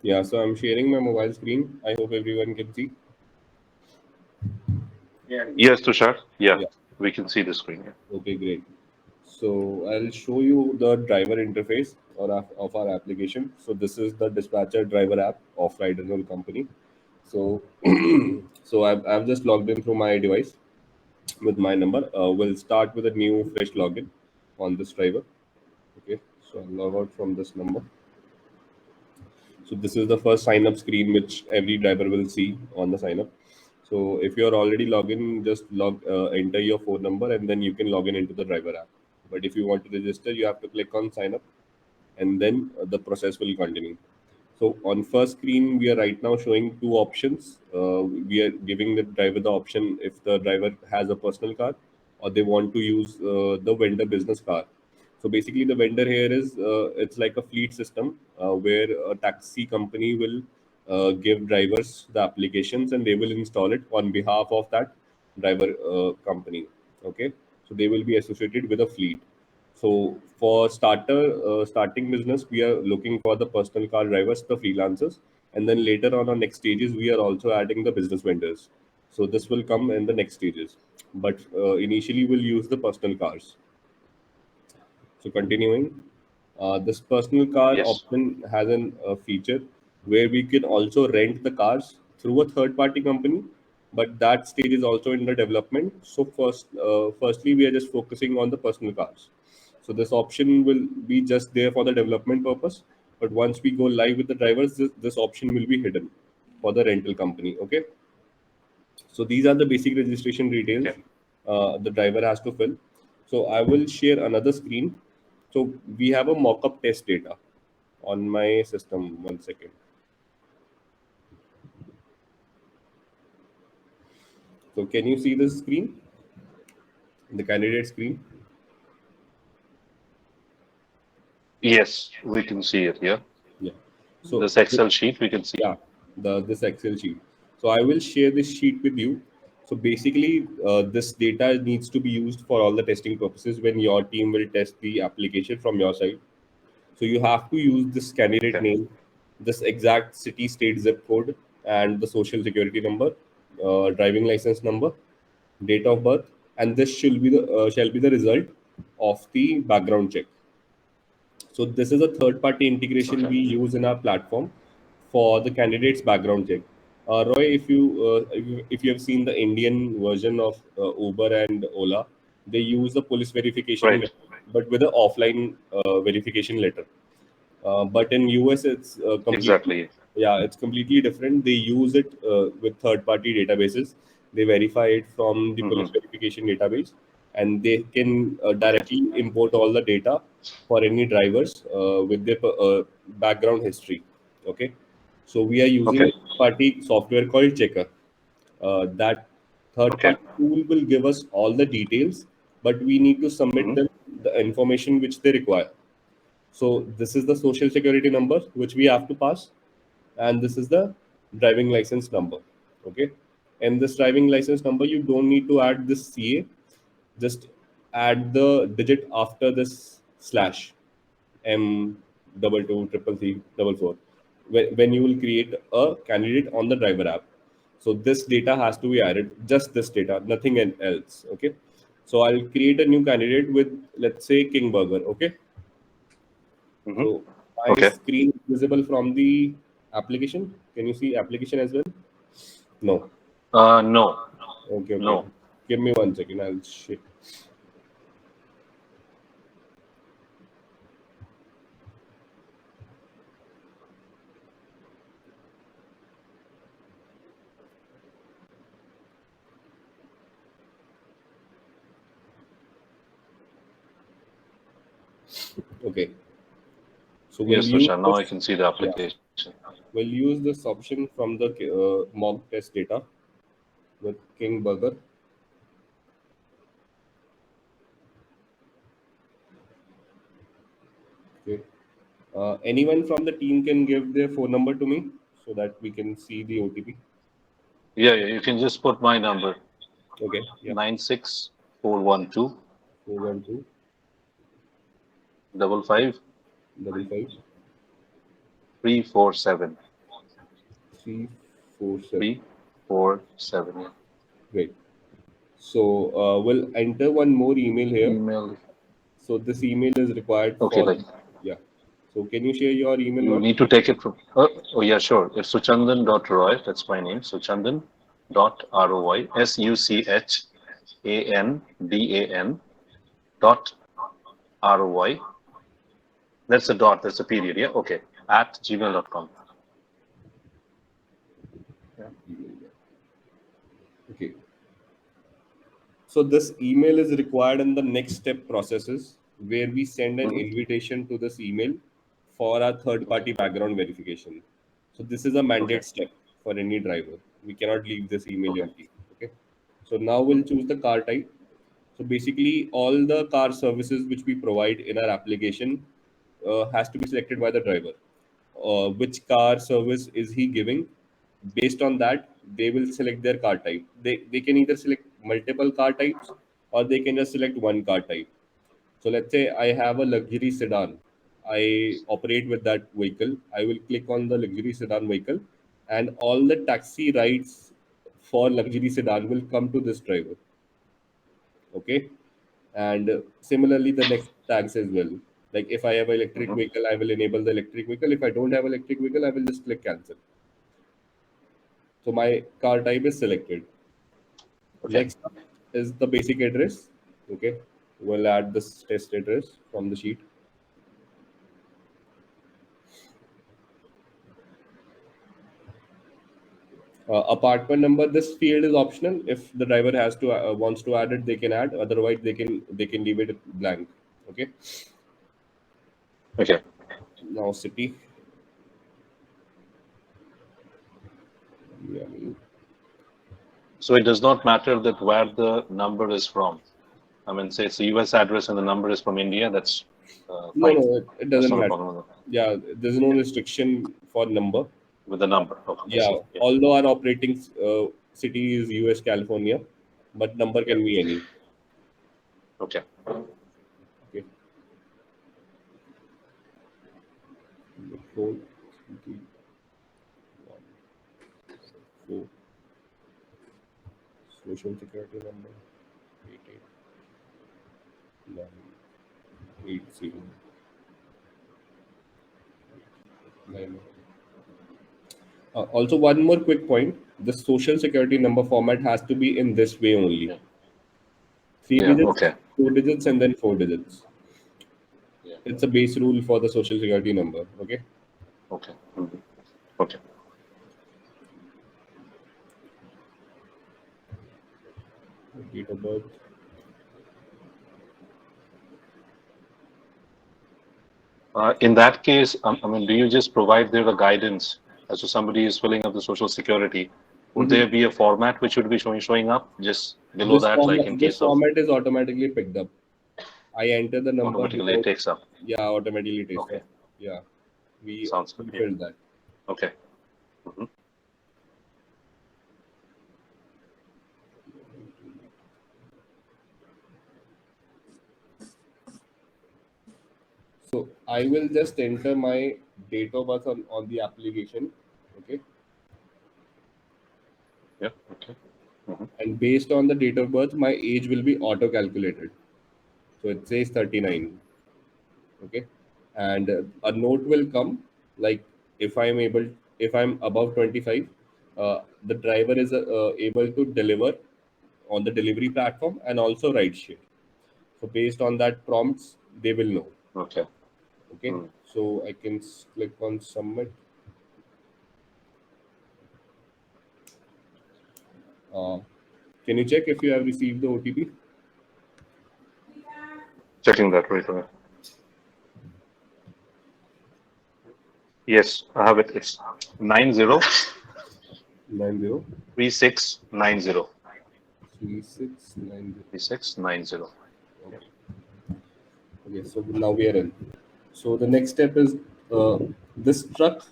Yeah, so I'm sharing my mobile screen. I hope everyone can see. Yes, Tushar. Yeah, Yeah. we can see the screen. Yeah. Okay, great. So I'll show you the driver interface of our application. So this is the dispatcher driver app of Ride and Roll company. So I've just logged in through my device with my number. We'll start with a new fresh login on this driver. Okay, so I'll log out from this number. So this is the first sign up screen which every driver will see on the sign up. So if you're already logged in, just enter your phone number and then you can log in into the driver app. But if you want to register, you have to click on sign up and then the process will continue. So on first screen, we are right now showing two options. We are giving the driver the option if the driver has a personal car or they want to use the vendor business car. So basically, the vendor here is it's like a fleet system where a taxi company will give drivers the applications and they will install it on behalf of that driver company. Okay, so they will be associated with a fleet. So for starting business, we are looking for the personal car drivers, the freelancers, and then later on our next stages, we are also adding the business vendors. So this will come in the next stages, but initially we'll use the personal cars. So continuing, this personal car Yes. option has an feature where we can also rent the cars through a third party company, but that stage is also in the development. So firstly, we are just focusing on the personal cars. So this option will be just there for the development purpose, but once we go live with the drivers, this option will be hidden for the rental company. Okay. So these are the basic registration details Okay. the driver has to fill. So I will share another screen. So we have a mock-up test data on my system. One second. So can you see the screen, the candidate screen? Yes, we can see it. Yeah. Yeah. So This Excel sheet, we can see. yeah, the this Excel sheet. So I will share this sheet with you. So basically, this data needs to be used for all the testing purposes when your team will test the application from your side. So you have to use this candidate Okay. name, this exact city, state, zip code, and the social security number, driving license number, date of birth, and this shall be the result of the background check. So this is a third-party integration Okay. we use in our platform for the candidate's background check. Roy, if you have seen the Indian version of Uber and Ola, they use the police verification, Right. method, but with an offline verification letter. But in US, it's completely Exactly. yeah, it's completely different. They use it with third-party databases. They verify it from the police Mm-hmm. verification database, and they can Okay. directly import all the data for any drivers with their background history. Okay, so we are using a Okay. third-party software called Checker. That Okay. third-party tool will give us all the details, but we need to submit Mm-hmm. them the information which they require. So this is the social security number which we have to pass, and this is the driving license number. Okay, and this driving license number you don't need to add this CA, just add the digit after this slash M double two triple three double four when you will create a candidate on the driver app. So this data has to be added, just this data, nothing else. Okay, so I'll create a new candidate with, let's say, King Burger. Okay, Mm-hmm. so my Okay. screen is visible from the application. Can you see application as well? No. No. Okay, okay. No. Give me 1 second. I'll share. Okay. So we'll Yes, use Tushar. Now I this. can see the Yeah. application. We'll use this option from the mock test data with King Burger. Okay. Anyone from the team can give their phone number to me so that we can see the OTP. Yeah, yeah. You can just put my number Okay. Yeah. 96412 412 55 double five 347. 347. 347. Yeah. Great. So we'll enter one more email here. Email. So this email is required Okay, for, like yeah. So can you share your email you now? need to take it from. Oh yeah, sure. It's Suchandan.roy. That's my name. Suchandan.roy. Suchandan dot roy. That's a dot. That's a period. Yeah. Okay. At gmail.com. Yeah. Email, yeah. Okay. So this email is required in the next step processes where we send an Hmm. invitation to this email for our third Okay. party background verification. So this is a Okay. mandate step for any driver. We cannot leave this email Okay. empty. Okay. So now we'll choose the car type. So basically all the car services which we provide in our application has to be selected by the driver. Which car service is he giving? Based on that, they will select their car type. They can either select multiple car types or they can just select one car type. So let's say I have a luxury sedan. I operate with that vehicle. I will click on the luxury sedan vehicle, and all the taxi rides for luxury sedan will come to this driver. Okay, and similarly the next tags as well. Like if I have an electric Hmm. vehicle, I will enable the electric vehicle. If I don't have electric vehicle, I will just click cancel. So my car type is selected. Okay. Next up is the basic address. Okay, we'll add this test address from the sheet. Apartment number. This field is optional. If the driver has to wants to add it, they can add. Otherwise, they can leave it blank. Okay. Okay. Now city. Yeah. So it does not matter that where the number is from. I mean, say it's a US address and the number is from India. That's No, fine. no, it That's doesn't not a matter. problem Yeah, there's no restriction for number. with the number. Okay. I Yeah, see. Yeah. although our operating city is US California, but number Yeah. can be any. Okay. Okay. Four, three, one, four, social security number, 889880. 9. Also, one more quick point: the social security number format has to be in this way only: Yeah. three Yeah. digits, Okay. 4 digits, and then 4 digits. Yeah. It's a base rule for the social security number. Okay. Okay. Mhm. Okay. Date of birth. In that case, I mean, do you just provide there a guidance as to somebody is filling up the social security? Would Mhm. there be a format which would be showing up just below This that, like in format, this case of format is automatically picked up. I enter the number automatically it without, takes up? yeah, automatically takes Okay. up. Yeah, we Sounds good. we Yeah. filled that. Okay. Hmm. So I will just enter my date of birth on the application. Okay, Yeah. Okay. Hmm. and based on the date of birth, my age will be auto calculated. So it says 39. Okay, and a note will come like if I'm able, if I'm above 25, the driver is able to deliver on the delivery platform and also ride share. So based on that prompts, they will know. Okay. Okay, Mm. so I can click on submit. uh, can you check if you have received the OTP? Checking that right away. Yes, I have it. It's 90 903690. 3690. 3690. Yeah. Okay. Okay, so now we are in. So the next step is this truck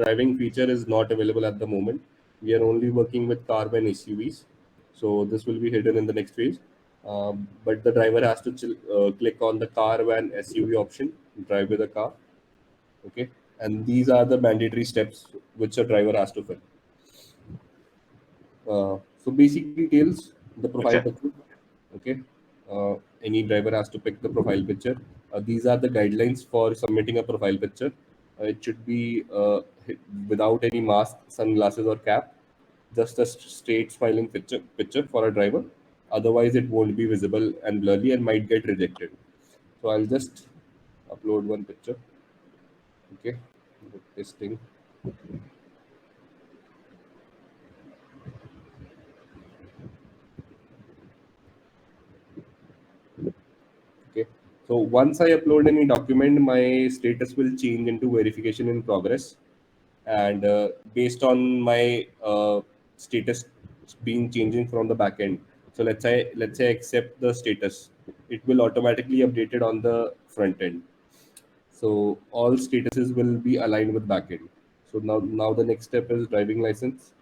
driving feature is not available at the moment. We are only working with car van SUVs. So this will be hidden in the next phase. But the driver has to click on the car van SUV option, drive with a car. Okay. and these are the mandatory steps which a driver has to fill. So basic details, the profile Okay. picture. Okay. Any driver has to pick the profile picture. These are the guidelines for submitting a profile picture. It should be without any mask, sunglasses, or cap. Just a straight smiling picture for a driver. Otherwise, it won't be visible and blurry and might get rejected. So I'll just upload one picture. Okay. Testing. Okay. So once I upload any document, my status will change into verification in progress, and based on my status being changing from the back end. So let's say I accept the status, it will automatically updated on the front end. So all statuses will be aligned with back end. So now the next step is driving license.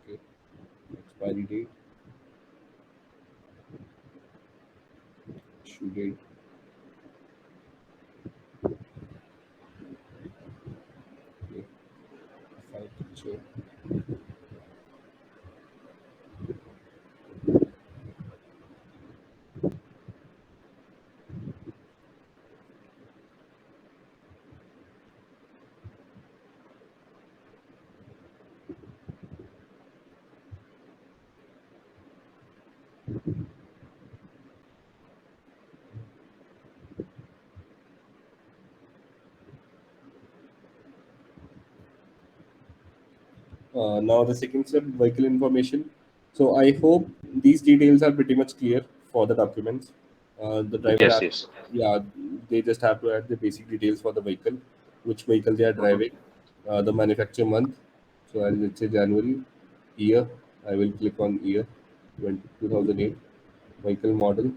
Okay. Expiry date, issue date. Okay. File picture. Now the second step, vehicle information. So I hope these details are pretty much clear for the documents. The driver Yes, has, yes. yeah, they just have to add the basic details for the vehicle, which vehicle they are Hmm. driving, the manufacture month. So I'll let's say January, year. I will click on year, 2008, vehicle model,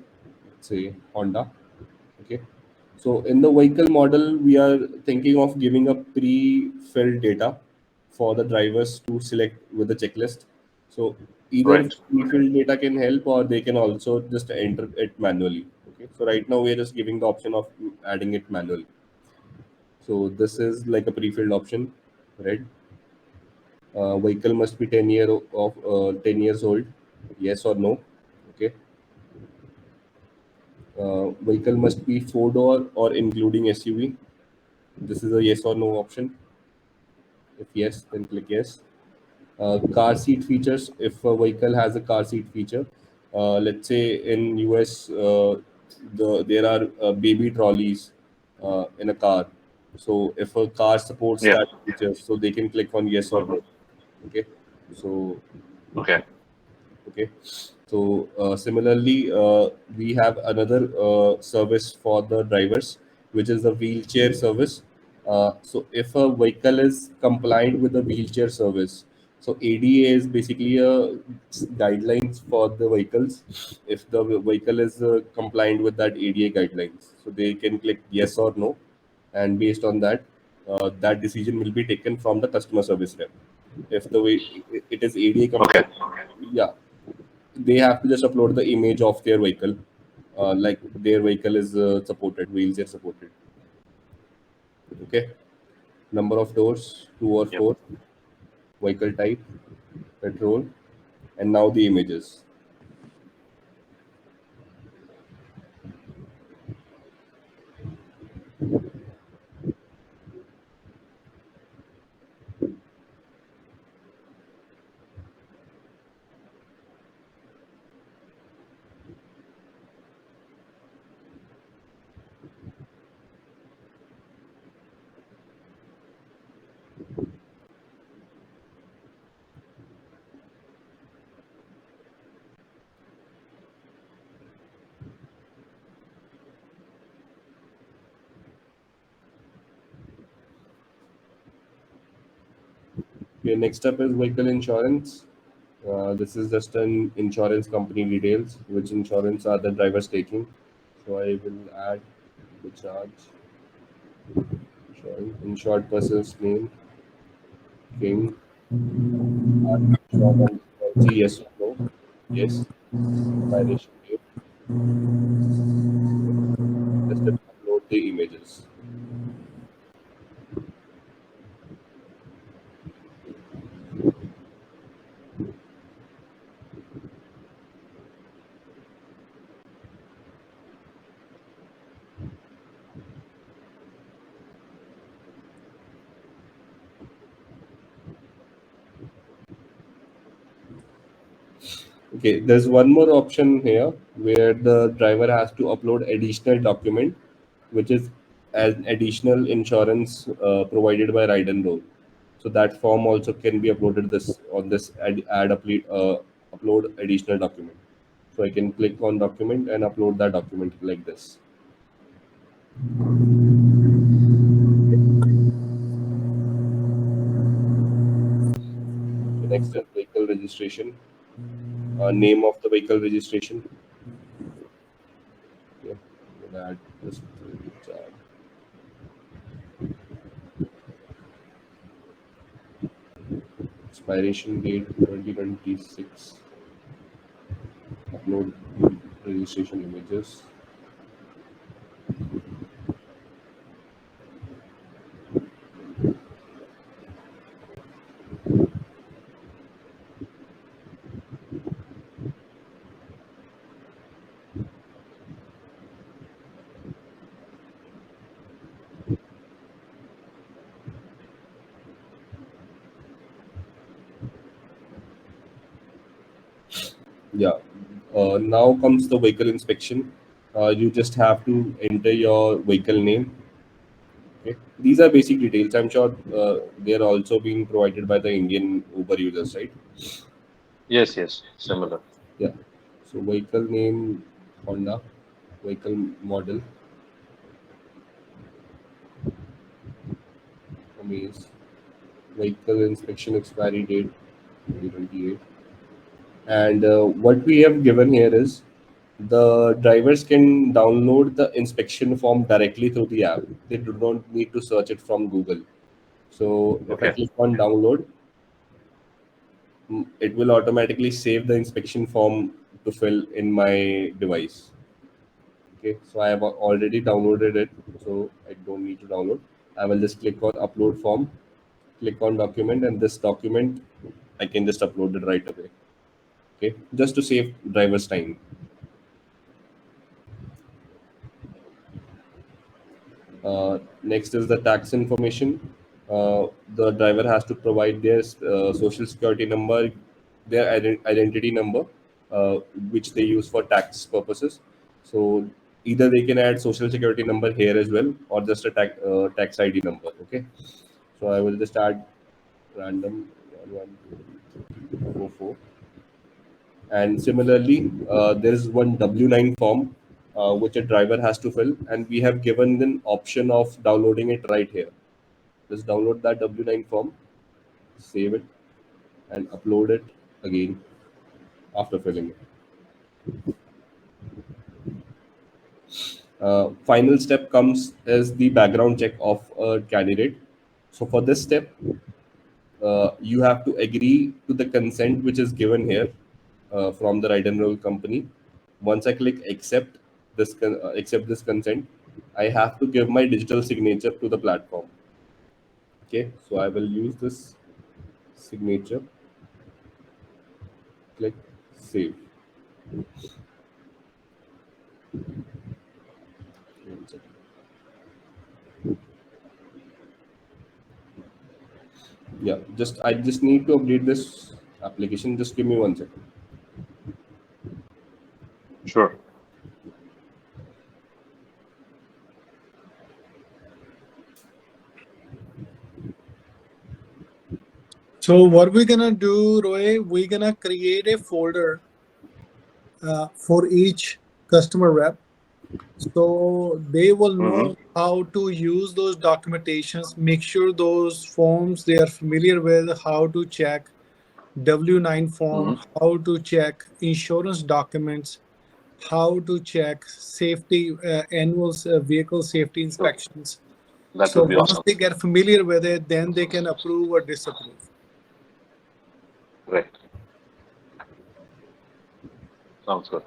let's say Honda. Okay. So in the vehicle model, we are thinking of giving a pre-filled data for the drivers to select with the checklist. So either Right. pre-filled data can help, or they can also just enter it manually. Okay. So right now we're just giving the option of adding it manually. So this is like a pre-filled option, right? Vehicle must be 10 years old. Yes or no? Okay. Vehicle must be four door or including SUV. This is a yes or no option. If yes, then click yes. Car seat features. If a vehicle has a car seat feature, let's say in US, there are baby trolleys in a car. So if a car supports Yeah. that feature, so they can click on yes or Hmm. no. Okay. So Okay. okay. So similarly, we have another service for the drivers, which is the wheelchair service. So if a vehicle is compliant with the wheelchair service, so ADA is basically a guidelines for the vehicles. If the vehicle is compliant with that ADA guidelines, so they can click yes or no, and based on that, that decision will be taken from the customer service rep. If the way it is ADA Okay. compliant, yeah, they have to just upload the image of their vehicle, like their vehicle is supported, wheelchair supported. Okay. Number of doors, two or Yep. four. Vehicle type, petrol, and now the images. Okay, next up is vehicle insurance. This is just an insurance company details, which insurance are the drivers taking. So I will add the charge, insured person's name, King, insured on policy, yes or no, yes, expiration date, just upload the images. Okay, there's one more option here where the driver has to upload additional document, which is an additional insurance provided by Ride and Roll. So that form also can be uploaded this on this upload additional document. So I can click on document and upload that document like this. So next is vehicle registration, name of the vehicle registration. Yeah, we'll add this expiration date 2026. Upload registration images. Yeah. Now comes the vehicle inspection. You just have to enter your vehicle name. Okay. These are basic details. I'm sure they are also being provided by the Indian Uber users, right? Yes, yes, similar. Yeah. So vehicle name Honda, vehicle model Amaze, vehicle inspection expiry date 2028. And what we have given here is the drivers can download the inspection form directly through the app. They do not need to search it from Google. So if I Okay, click on download, it will automatically save the inspection form to fill in my device. Okay, so I have already downloaded it, so I don't need to download. I will just click on upload form, click on document, and this document I can just upload it right away. Okay, just to save driver's time. Next is the tax information. The driver has to provide their social security number, their identity number, uh, which they use for tax purposes. So either they can add social security number here as well, or just a tax ID number. Okay. So I will just add random 1144. And similarly, there is one W9 form which a driver has to fill, and we have given an option of downloading it right here. Just download that W9 form, save it, and upload it again after filling it. Final step comes as the background check of a candidate. So for this step, you have to agree to the consent which is given here from the ride and roll company. Once I click accept this consent, I have to give my digital signature to the platform. Okay, so I will use this signature. Click save. One second. Yeah, just I just need to update this application. Just give me 1 second. sure. So what we're gonna do, Roy, we're gonna create a folder for each customer rep, so they will Mm-hmm. know how to use those documentations. Make sure those forms they are familiar with, how to check, W9 form, Hmm. how to check insurance documents, how to check safety, annual vehicle safety Sure. inspections. That So would be once awesome. they get familiar with it, then they can approve or disapprove. Great. Sounds good.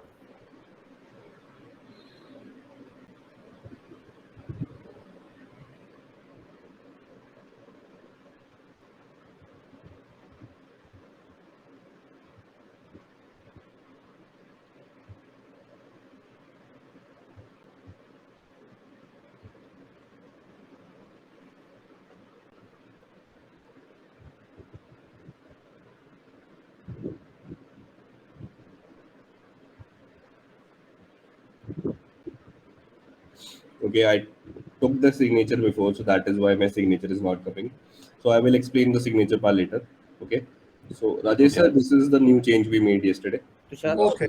Okay, I took the signature before, so that is why my signature is not coming. So I will explain the signature part later. Okay. So Rajesh Okay. sir, this is the new change we made yesterday. Tushar Now Okay.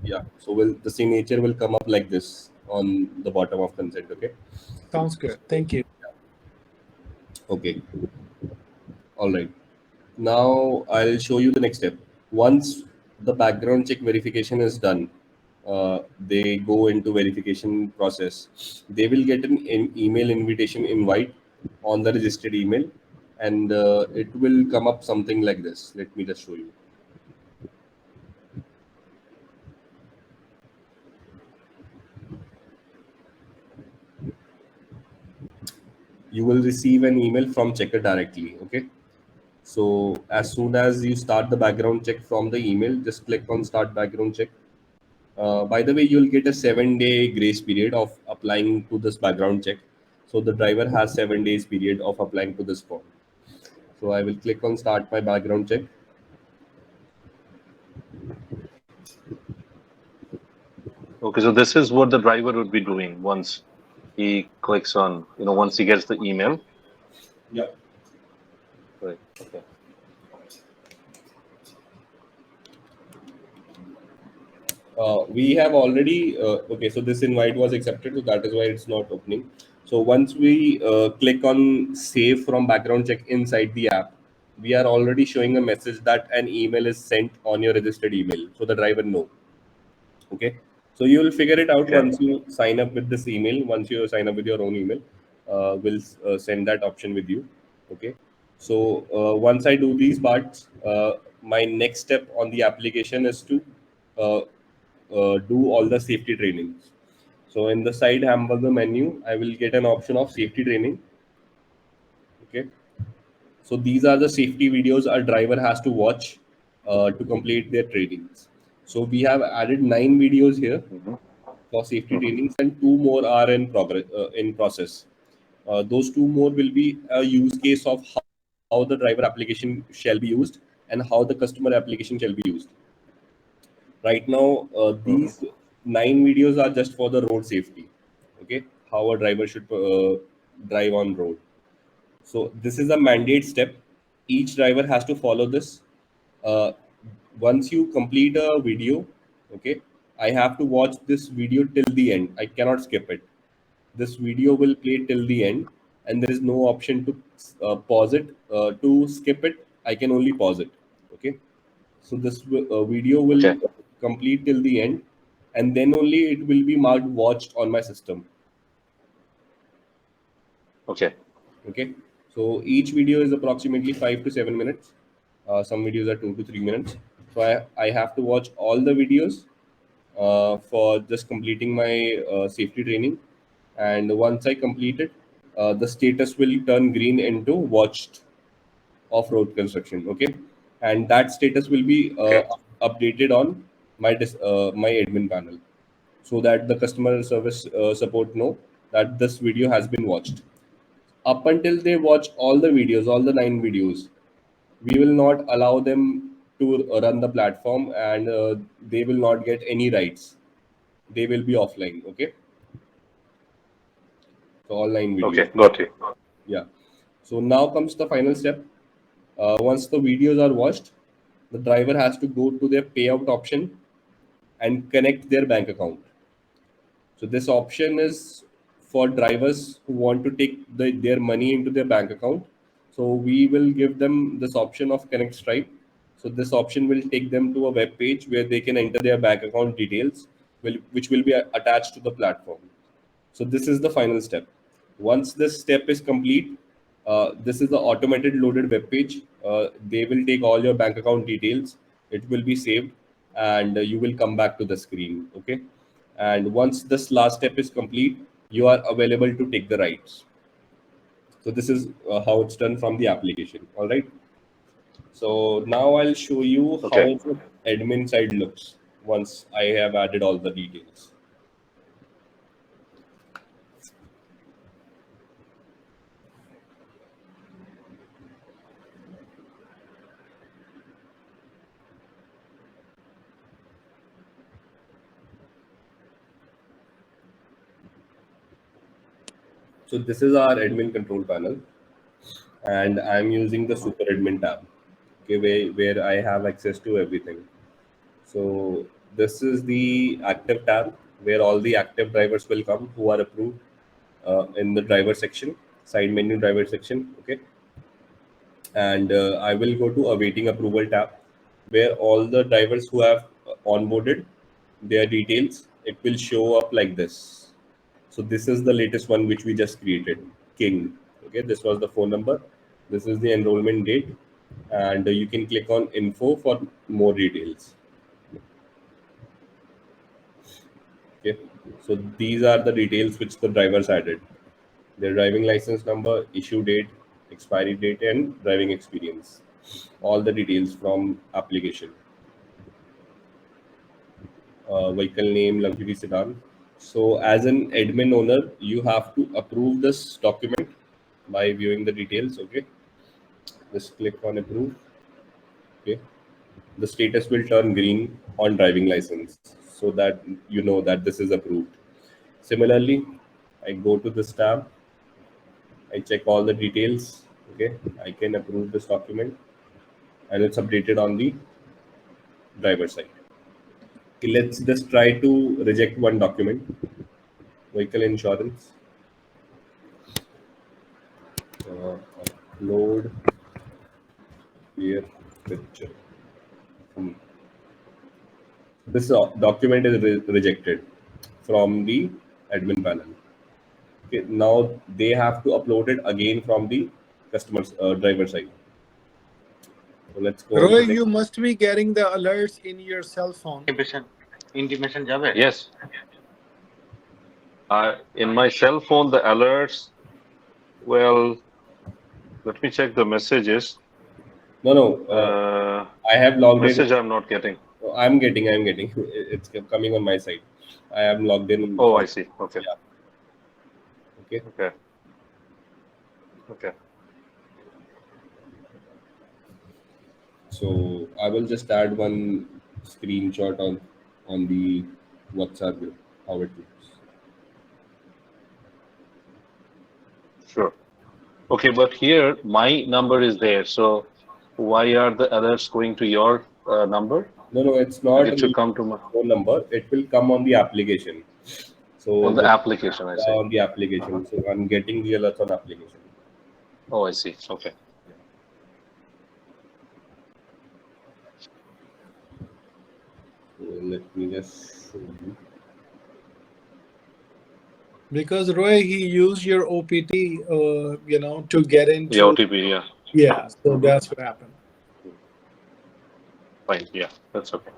yeah. So will the signature will come up like this on the bottom of consent. Okay. Sounds good. Thank you. Okay. All right. Now I'll show you the next step. Once the background check verification is done, they go into verification process. They will get an email invitation invite on the registered email, and it will come up something like this. Let me just show you. You will receive an email from checker directly. Okay. So as soon as you start the background check from the email, just click on start background check. By the way, you'll get a 7-day grace period of applying to this background check. So the driver has 7 days period of applying to this form. So I will click on start my background check. Okay. So this is what the driver would be doing once he clicks on, once he gets the email. Yeah. Right. Okay. We have already, okay, so this invite was accepted, so that is why it's not opening. So once we click on save from background check inside the app, we are already showing a message that an email is sent on your registered email. So the driver know. Okay. So you will figure it out Okay. once you sign up with this email. Once you sign up with your own email, we'll send that option with you. Okay. So once I do these parts, my next step on the application is to uh, do all the safety trainings. So in the side hamburger menu, I will get an option of safety training. Okay. So these are the safety videos a driver has to watch to complete their trainings. So we have added 9 videos here Hmm. for safety Hmm. trainings, and 2 more are in progress in process. Those 2 more will be a use case of how the driver application shall be used and how the customer application shall be used. Right now, Hmm. these 9 videos are just for the road safety. Okay, how a driver should drive on road. So this is a mandate step. Each driver has to follow this. Uh, Once you complete a video, okay, I have to watch this video till the end. I cannot skip it. This video will play till the end, and there is no option to pause it. To skip it, I can only pause it. Okay, so this video will Okay. complete till the end, and then only it will be marked watched on my system. Okay. Okay, so each video is approximately 5 to 7 minutes. Some videos are 2 to 3 minutes. So I have to watch all the videos for just completing my safety training. And once I complete it, the status will turn green into watched of road construction. Okay, and that status will be Okay. updated on my admin panel, so that the customer service support know that this video has been watched. Up until they watch all the videos, all the 9 videos, we will not allow them to run the platform, and they will not get any rights. They will be offline. Okay, so all 9 videos. Okay. Got you. Yeah. So now comes the final step. Once the videos are watched, the driver has to go to their payout option and connect their bank account. So this option is for drivers who want to take their money into their bank account. So we will give them this option of Connect Stripe. So this option will take them to a web page where they can enter their bank account details, which will be attached to the platform. So this is the final step. Once this step is complete, this is the automated loaded web page. They will take all your bank account details. It will be saved, and you will come back to the screen. Okay. And once this last step is complete, you are available to take the rides. So this is how it's done from the application. All right. So now I'll show you Okay. how the admin side looks once I have added all the details. So this is our admin control panel, and I'm using the super admin tab, okay, where I have access to everything. So this is the active tab where all the active drivers will come who are approved in the driver section, side menu driver section. Okay. And I will go to awaiting approval tab where all the drivers who have onboarded their details, it will show up like this. So this is the latest one which we just created, King. Okay, this was the phone number. This is the enrollment date, and you can click on info for more details. Okay, so these are the details which the drivers added: their driving license number, issue date, expiry date, and driving experience. All the details from application. Vehicle name, luxury sedan. So as an admin owner, you have to approve this document by viewing the details. Okay, just click on approve. Okay, the status will turn green on driving license so that you know that this is approved. Similarly, I go to this tab, I check all the details. Okay, I can approve this document and it's updated on the driver side. Okay, let's just try to reject one document, vehicle insurance. Upload clear picture. Hmm. This document is rejected from the admin panel. Okay, now they have to upload it again from the customer's driver side. So let's go on Roy, to next. you must be getting the alerts in your cell phone. intimation যাবে Yes. In my cell phone, the alerts, well, let me check the messages. No, no, I have logged in. Message I'm not getting. I'm getting. It's coming on my side. I am logged in Oh, from. I see. Okay. Yeah. Okay. Okay. Okay. So I will just add one screenshot on the WhatsApp group how it looks. Sure. Okay, but here my number is there. So why are the alerts going to your number? No, no, it's And not it on should the come to my phone number. It will come on the application. So on the application, I say. on the application. So I'm getting the alerts on application. Oh, I see. Okay. So let me just show you. Because Roy, he used your OPT, to get Yeah, into. OTP, yeah. Yeah, so Mhm. that's what happened. Fine, yeah, that's okay.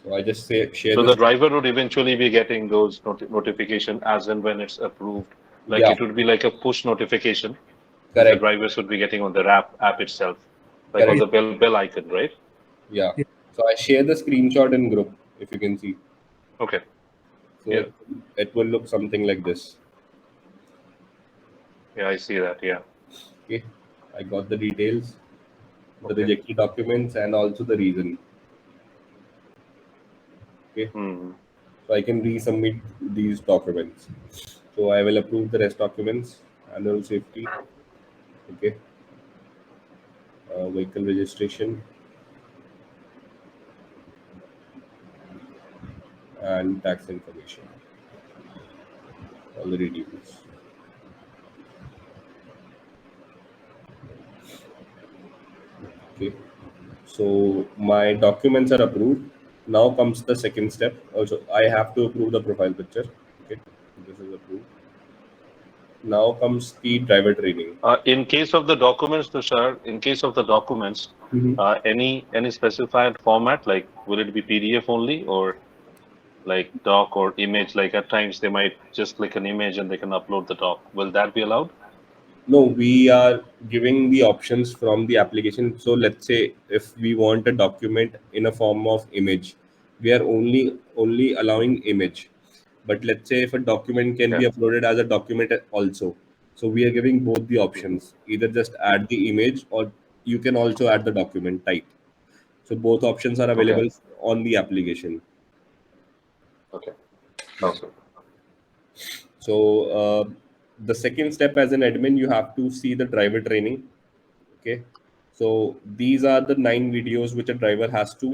So I just say share So the this. driver would eventually be getting those notification as and when it's approved. Like Yeah, it would be like a push notification, which the correct, drivers would be getting on the app itself, like on correct. the bell icon, right? Yeah. Yeah. So I share the screenshot in group if you can see. Okay. So Yeah. it will look something like this. Yeah, I see that. Yeah. Okay. I got the details, the Okay. rejected documents, and also the reason. Okay. Hmm. So I can resubmit these documents. So I will approve the rest documents, annual safety, okay, vehicle registration, and tax information, all the details. Okay. So my documents are approved. Now comes the second step. Also, I have to approve the profile picture. Okay, this is approved. Now comes the driver training. In case of the documents, Tushar, in case of the documents, Mhm. any specified format, like will it be PDF only or like doc or image? Like at times they might just click an image and they can upload the doc. Will that be allowed? No, we are giving the options from the application. So let's say if we want a document in a form of image, we are only allowing image. But let's say if a document can Okay. be uploaded as a document also, so we are giving both the Hmm. options. Either just add the image or you can also add the document type. So both options are Okay. available on the application. Okay. Yeah. Sounds good. So the second step as an admin, you have to see the driver training. Okay, so these are the 9 videos which a driver has to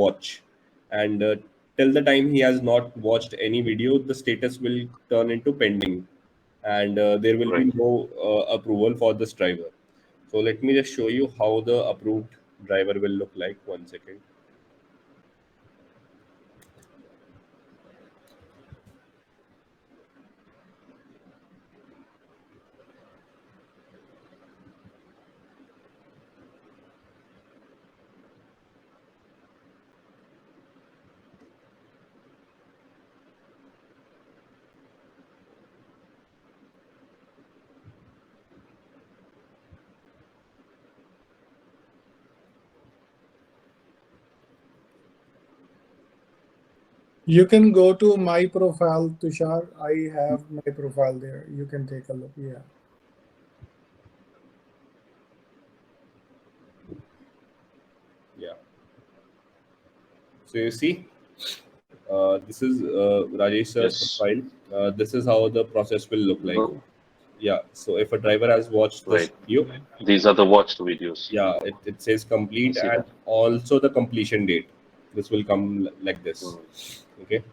watch, and till the time he has not watched any video, the status will turn into pending, and there will be Great. no approval for this driver. So let me just show you how the approved driver will look like. 1 second. You can go to my profile, Tushar. I have my profile there. You can take a look. Yeah. Yeah. So you see, this is Rajesh sir's Yes. profile. This is how the process will look like. Oh, Yeah. So if a driver has watched this great. video, These are the watched videos. yeah, it says I complete see and that. also the completion date. This will come like this. Hmm. Okay.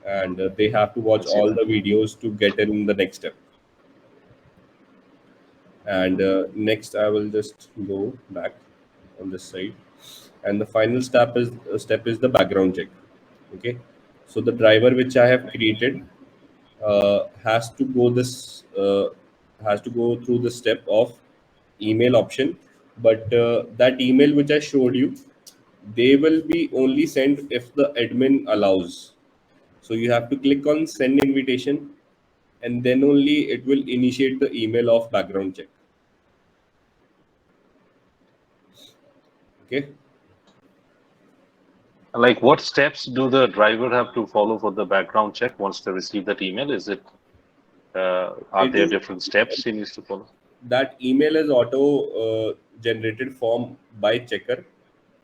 And they have to watch I see all that. the videos to get in the next step. And next I will just go back on this side, and the final step is the background check. Okay, so the driver which I have created has to go this has to go through the step of email option, but that email which I showed you, they will be only sent if the admin allows. So you have to click on send invitation, and then only it will initiate the email of background check. Okay. Like, what steps do the driver have to follow for the background check once they receive that email? Is it, are It there is different steps he needs to follow? that email is auto generated form by checker,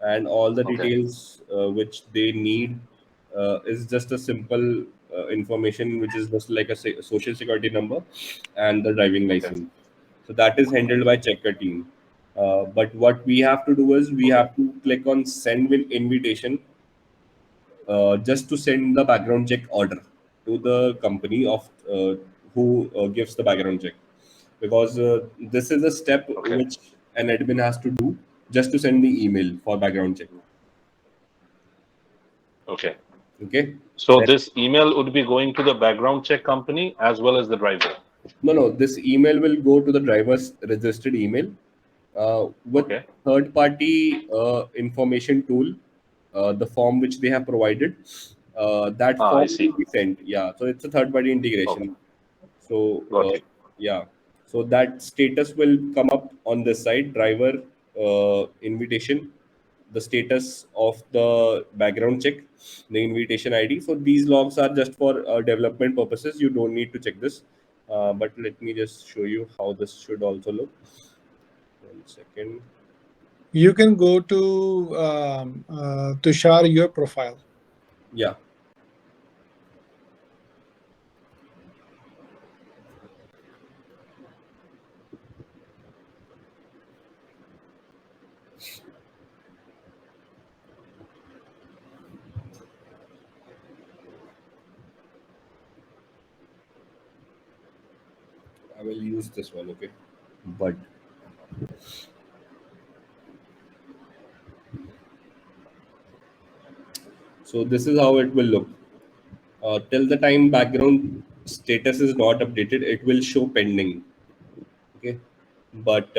and all the Okay. details which they need is just a simple information which is just like a social security number and the driving Okay. license. So that is handled by checker team. But what we have to do is we Okay. have to click on send with invitation, just to send the background check order to the company of who gives the background check, because this is a step Okay. which an admin has to do just to send the email for background check. Okay. Okay. So Then, this email would be going to the background check company as well as the driver. no, this email will go to the driver's registered email with Okay. third party information tool, the form which they have provided. That Ah, I form see. will be sent. Yeah, so it's a third party Okay. integration. So Got you. yeah, so that status will come up on this side, driver invitation, the status of the background check, the invitation ID. So these logs are just for development purposes. You don't need to check this. But let me just show you how this should also look. 1 second. You can go to share your profile. Yeah, I will use this one. Okay, but So this is how it will look. Till the time background status is not updated, it will show pending. Okay, but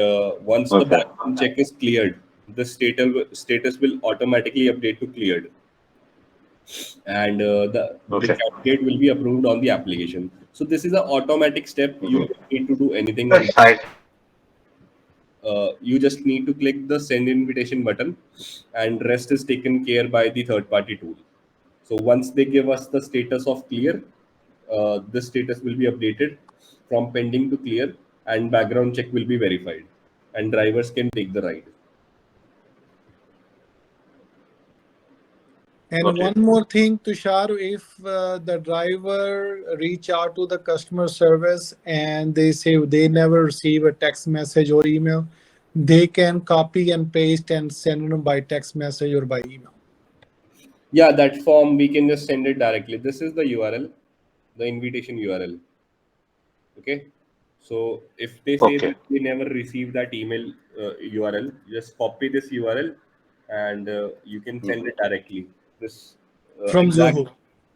once the Okay. background check is cleared, the status will automatically update to cleared, and the Okay. candidate will be approved on the application. So this is an automatic step. You Hmm. don't need to do anything on. That's right. You just need to click the send invitation button, and rest is taken care by the third party tool. So once they give us the status of clear, this status will be updated from pending to clear, and background check will be verified, and drivers can take the ride. And Got you. one more thing, Tushar, if the driver reach out to the customer service and they say they never receive a text message or email, they can copy and paste and send them by text message or by email. Yeah, that form we can just send it directly. This is the URL, the invitation URL. Okay. So if they say Okay. that they never received that email URL, just copy this URL, and you can send Hmm. it directly. This From exact, Zoho.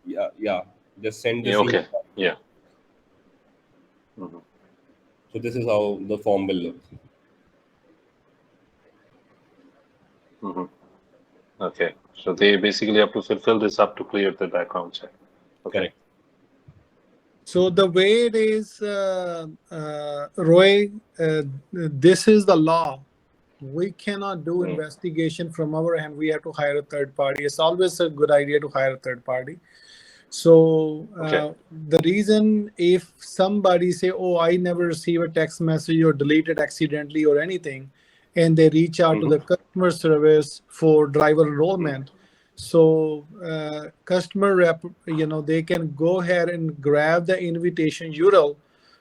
yeah, yeah. Just send Yeah. this email. Okay. Yeah. Hmm. So this is how the form will look. Hmm. Okay. So they basically have to fulfill this up to clear the background check. Okay. Correct. So the way it is, Roy, this is the law. We cannot do Mm. investigation from our end. We have to hire a third party. It's always a good idea to hire a third party. So Okay. the reason, if somebody say, "Oh, I never receive a text message or deleted accidentally or anything," and they reach out to Hmm. the customer service for driver Hmm. enrollment, so customer rep, they can go ahead and grab the invitation URL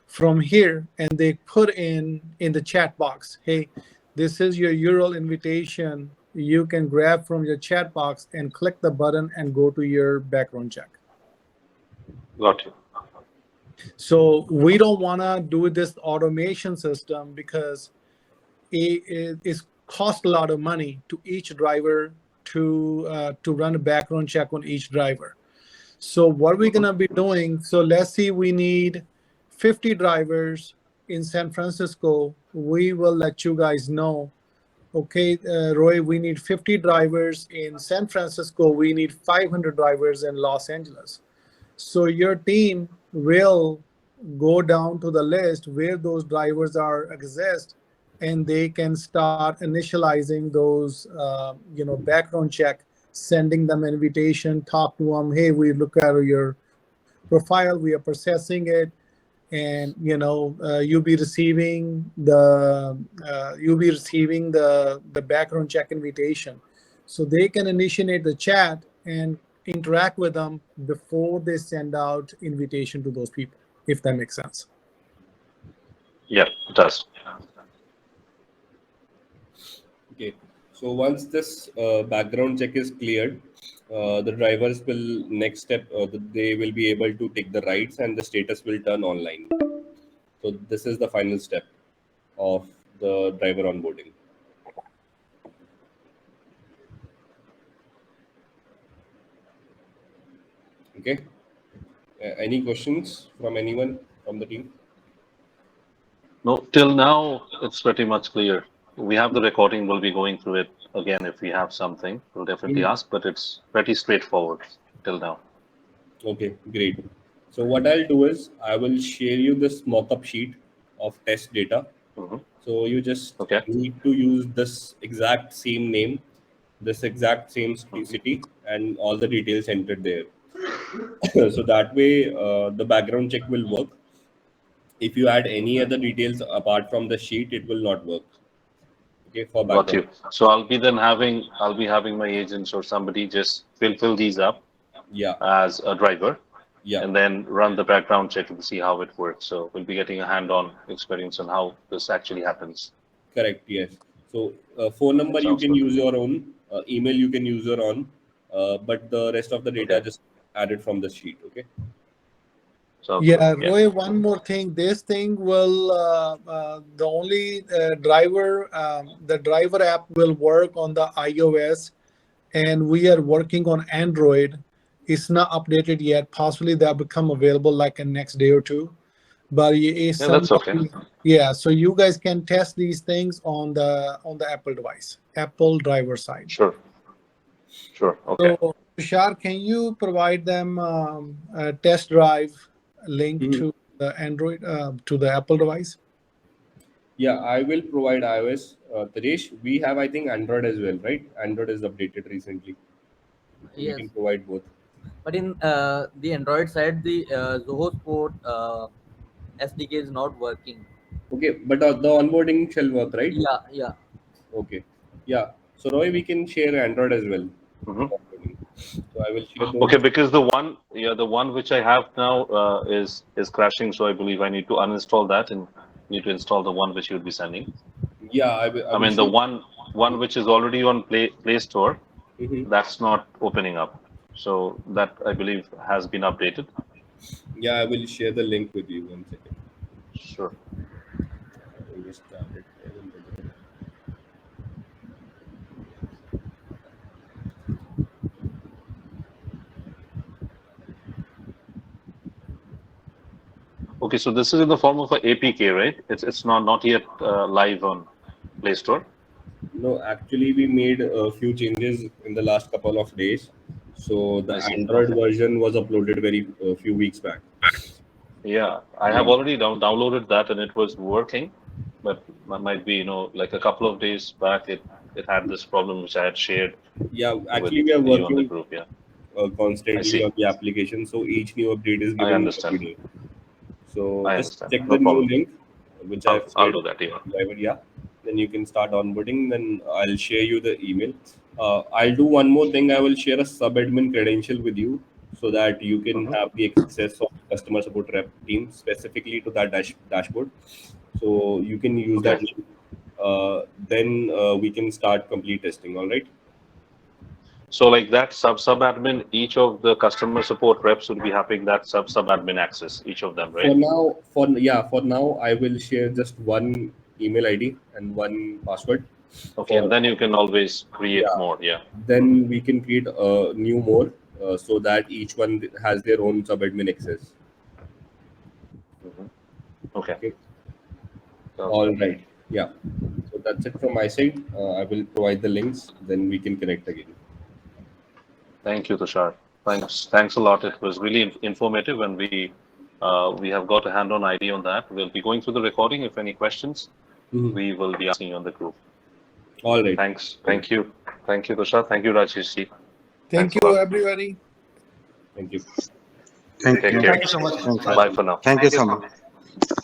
from here, and they put in the chat box, "Hey, this is your URL invitation. You can grab from your chat box and click the button and go to your background check." Got you. So we don't want to do this automation system because it cost a lot of money to each driver to run a background check on each driver. So what we're Hmm. gonna be doing? So let's see, we need 50 drivers in San Francisco. We will let you guys know. Okay, Roy, we need 50 drivers in San Francisco. We need 500 drivers in Los Angeles. So your team will go down to the list where those drivers are exist, and they can start initializing those, background check, sending them invitation, talk to them. Hey, we look at your profile, we are processing it, and you'll be receiving the background check invitation, so they can initiate the chat and interact with them before they send out invitation to those people, if that makes sense. Yeah, it does. Okay. So once this background check is cleared, the drivers will next step. They will be able to take the rides, and the status will turn online. So this is the final step of the driver onboarding. Okay. Any questions from anyone from the team? No, till now it's pretty much clear. We have the recording. We'll be going through it again if we have something. We'll definitely Mm. ask, but it's pretty straightforward till now. Okay, great. So what I'll do is I will share you this mock-up sheet of test data. Hmm. So you just Okay. need to use this exact same name, this exact same Hmm. city, and all the details entered there. So that way, the background check will work. If you add any other details apart from the sheet, it will not work. Okay, for Got background. you. So I'll be having my agents or somebody just fill these up Yeah, as a driver yeah, and then run the background check and see how it works. So we'll be getting a hand-on experience on how this actually happens. correct. Yes. So phone number you Sounds can good. use your own, email you can use your own, but the rest of the data Okay. just added from the sheet. Okay. Sounds good. Yeah, Yeah. Roy, one more thing. This thing will, the only the driver app will work on the iOS and we are working on Android. It's not updated yet. Possibly that'll become available like in next day or two. But if Yeah, that's okay. somebody, yeah, so you guys can test these things on the Apple device, Apple driver side. Sure. Sure. Okay. So Tushar, can you provide them a test drive link Mhm. to the Android to the Apple device? Yeah, I will provide iOS. Taresh, we have, I think, Android as well, right? Android is updated recently. So we can Yes, provide both. but in the Android side, the Zoho Sport SDK is not working. Okay, but the onboarding shall work, right? Yeah, yeah. Okay. Yeah. So Roy, we can share Android as well. Hmm. Onboarding. So I will share Okay, those. because the one which I have now is crashing, so I believe I need to uninstall that and need to install the one which you would be sending. Yeah, I I will mean, the share. one which is already on Play Store, Hmm. that's not opening up. So that I believe has been updated. Yeah, I will share the link with you. One second. Sure. I will just start it. Okay, so this is in the form of a APK, right? It's not yet live on Play Store. No, actually, we made a few changes in the last couple of days. So the I see. Android Okay. version was uploaded very few weeks back. Yeah, I have Yeah. already downloaded that and it was working, but might be, like a couple of days back, it had this problem which I had shared Yeah, with actually, we are you on the working group. Yeah, I constantly see. on the application. So each new update is I given every understand. day. So I just understand. check No the new problem. link which I've I'll shared do with that. Yeah. the driver. Yeah, then you can start onboarding. Then I'll share you the email. I'll do one more thing. I will share a sub-admin credential with you so that you can Hmm. have the access of customer support rep team specifically to that dashboard. So you can use Okay. that link. Then we can start complete testing. All right. So like that sub admin, each of the customer support reps would be having that sub admin access, each of them, For right? now, for now, I will share just one email ID and one password. Okay, For and then you can always create yeah, more. Yeah. then we can create a new more so that each one has their own sub-admin access. Hmm. Okay. Okay. Sounds All good. right. Yeah. So that's it from my side. I will provide the links. Then we can connect again. Thank you, Tushar. Thanks a lot. It was really informative, and we have got a hand-on idea on that. We'll be going through the recording. If any questions, Mhm. we will be asking you on the group. All right. Thanks. Thank you, Tushar. Thank you, Rajesh ji. Thank Thanks a you, lot. everybody. Thank you. Thank Take you. care. Thank you so much. Thank you. Bye for now. Thank you so much.